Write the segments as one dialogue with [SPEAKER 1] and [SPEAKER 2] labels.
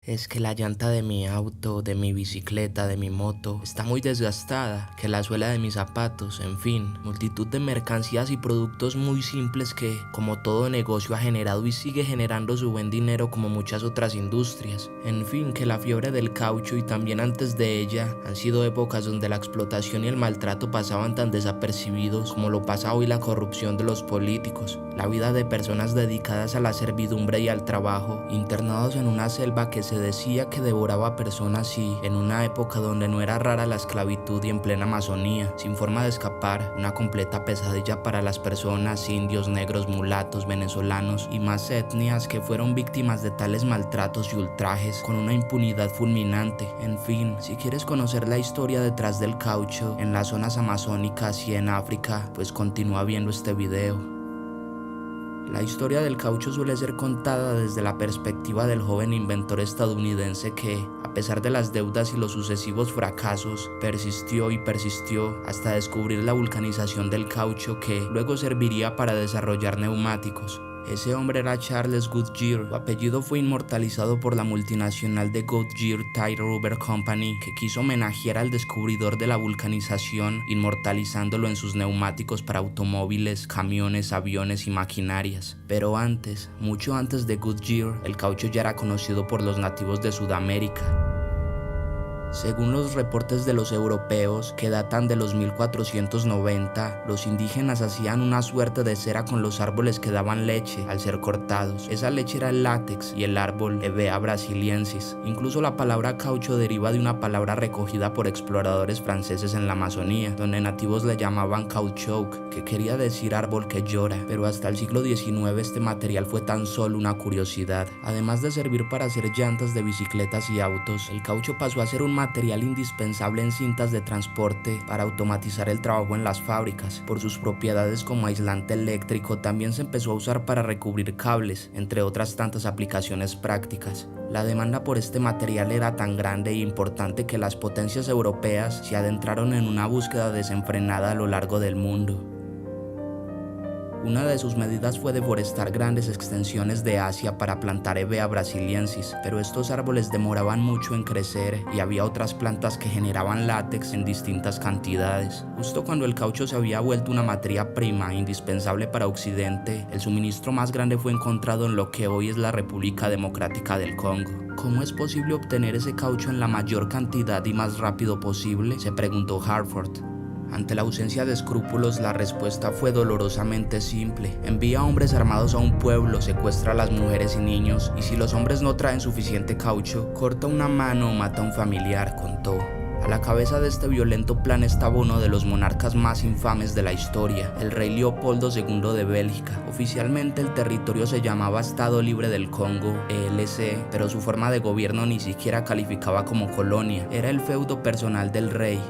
[SPEAKER 1] Es que la llanta de mi auto, de mi bicicleta, de mi moto está muy desgastada, que la suela de mis zapatos, en fin, multitud de mercancías y productos muy simples que, como todo negocio, ha generado y sigue generando su buen dinero como muchas otras industrias. En fin, que la fiebre del caucho y también antes de ella han sido épocas donde la explotación y el maltrato pasaban tan desapercibidos como lo pasa hoy la corrupción de los políticos, la vida de personas dedicadas a la servidumbre y al trabajo, internados en una selva que se decía que devoraba personas y en una época donde no era rara la esclavitud y en plena Amazonía, sin forma de escapar, una completa pesadilla para las personas, indios, negros, mulatos, venezolanos y más etnias que fueron víctimas de tales maltratos y ultrajes con una impunidad fulminante. En fin, si quieres conocer la historia detrás del caucho en las zonas amazónicas y en África, pues continúa viendo este video. La historia del caucho suele ser contada desde la perspectiva del joven inventor estadounidense que, a pesar de las deudas y los sucesivos fracasos, persistió y persistió hasta descubrir la vulcanización del caucho que luego serviría para desarrollar neumáticos. Ese hombre era Charles Goodyear. Su apellido fue inmortalizado por la multinacional de Goodyear Tire Rubber Company, que quiso homenajear al descubridor de la vulcanización, inmortalizándolo en sus neumáticos para automóviles, camiones, aviones y maquinarias. Pero antes, mucho antes de Goodyear, el caucho ya era conocido por los nativos de Sudamérica. Según los reportes de los europeos, que datan de los 1490, los indígenas hacían una suerte de cera con los árboles que daban leche al ser cortados. Esa leche era el látex y el árbol Hevea brasiliensis. Incluso la palabra caucho deriva de una palabra recogida por exploradores franceses en la Amazonía, donde nativos le llamaban caoutchouc, que quería decir árbol que llora. Pero hasta el siglo XIX este material fue tan solo una curiosidad. Además de servir para hacer llantas de bicicletas y autos, el caucho pasó a ser un material indispensable en cintas de transporte para automatizar el trabajo en las fábricas. Por sus propiedades como aislante eléctrico, también se empezó a usar para recubrir cables, entre otras tantas aplicaciones prácticas. La demanda por este material era tan grande e importante que las potencias europeas se adentraron en una búsqueda desenfrenada a lo largo del mundo. Una de sus medidas fue deforestar grandes extensiones de Asia para plantar Hevea brasiliensis, pero estos árboles demoraban mucho en crecer y había otras plantas que generaban látex en distintas cantidades. Justo cuando el caucho se había vuelto una materia prima indispensable para Occidente, el suministro más grande fue encontrado en lo que hoy es la República Democrática del Congo. ¿Cómo es posible obtener ese caucho en la mayor cantidad y más rápido posible?, se preguntó Harford. Ante la ausencia de escrúpulos, la respuesta fue dolorosamente simple. Envía hombres armados a un pueblo, secuestra a las mujeres y niños, y si los hombres no traen suficiente caucho, corta una mano o mata a un familiar, contó. A la cabeza de este violento plan estaba uno de los monarcas más infames de la historia, el rey Leopoldo II de Bélgica. Oficialmente el territorio se llamaba Estado Libre del Congo, ELC, pero su forma de gobierno ni siquiera calificaba como colonia, era el feudo personal del rey.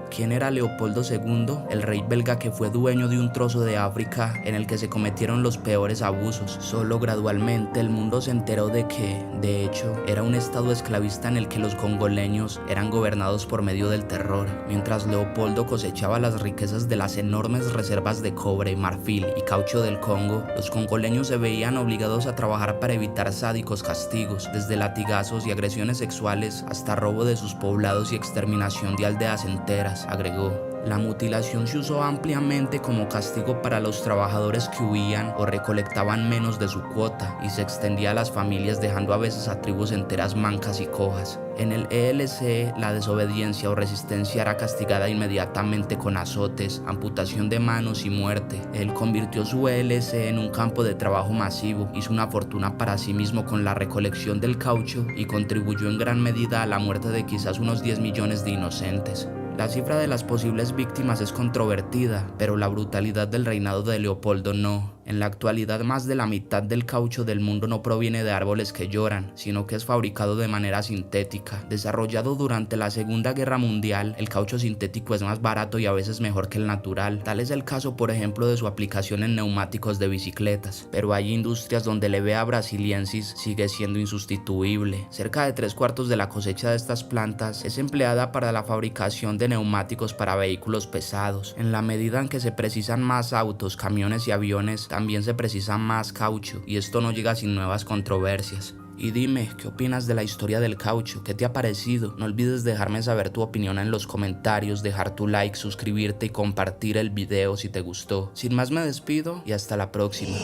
[SPEAKER 1] ¿Quién era Leopoldo II? El rey belga que fue dueño de un trozo de África en el que se cometieron los peores abusos. Solo gradualmente el mundo se enteró de que, de hecho, era un estado esclavista en el que los congoleños eran gobernados por medio del terror. Mientras Leopoldo cosechaba las riquezas de las enormes reservas de cobre, marfil y caucho del Congo, los congoleños se veían obligados a trabajar para evitar sádicos castigos, desde latigazos y agresiones sexuales hasta robo de sus poblados y exterminación de aldeas enteras, agregó. La mutilación se usó ampliamente como castigo para los trabajadores que huían o recolectaban menos de su cuota y se extendía a las familias dejando a veces a tribus enteras mancas y cojas. En el ELC, la desobediencia o resistencia era castigada inmediatamente con azotes, amputación de manos y muerte. Él convirtió su ELC en un campo de trabajo masivo, hizo una fortuna para sí mismo con la recolección del caucho y contribuyó en gran medida a la muerte de quizás unos 10 millones de inocentes. La cifra de las posibles víctimas es controvertida, pero la brutalidad del reinado de Leopoldo no. En la actualidad, más de la mitad del caucho del mundo no proviene de árboles que lloran, sino que es fabricado de manera sintética. Desarrollado durante la Segunda Guerra Mundial, el caucho sintético es más barato y a veces mejor que el natural. Tal es el caso, por ejemplo, de su aplicación en neumáticos de bicicletas. Pero hay industrias donde el Hevea brasiliensis sigue siendo insustituible. Cerca de 3/4 de la cosecha de estas plantas es empleada para la fabricación de neumáticos para vehículos pesados. En la medida en que se precisan más autos, camiones y aviones, también se precisa más caucho, y esto no llega sin nuevas controversias. Y dime, ¿qué opinas de la historia del caucho? ¿Qué te ha parecido? No olvides dejarme saber tu opinión en los comentarios, dejar tu like, suscribirte y compartir el video si te gustó. Sin más me despido y hasta la próxima.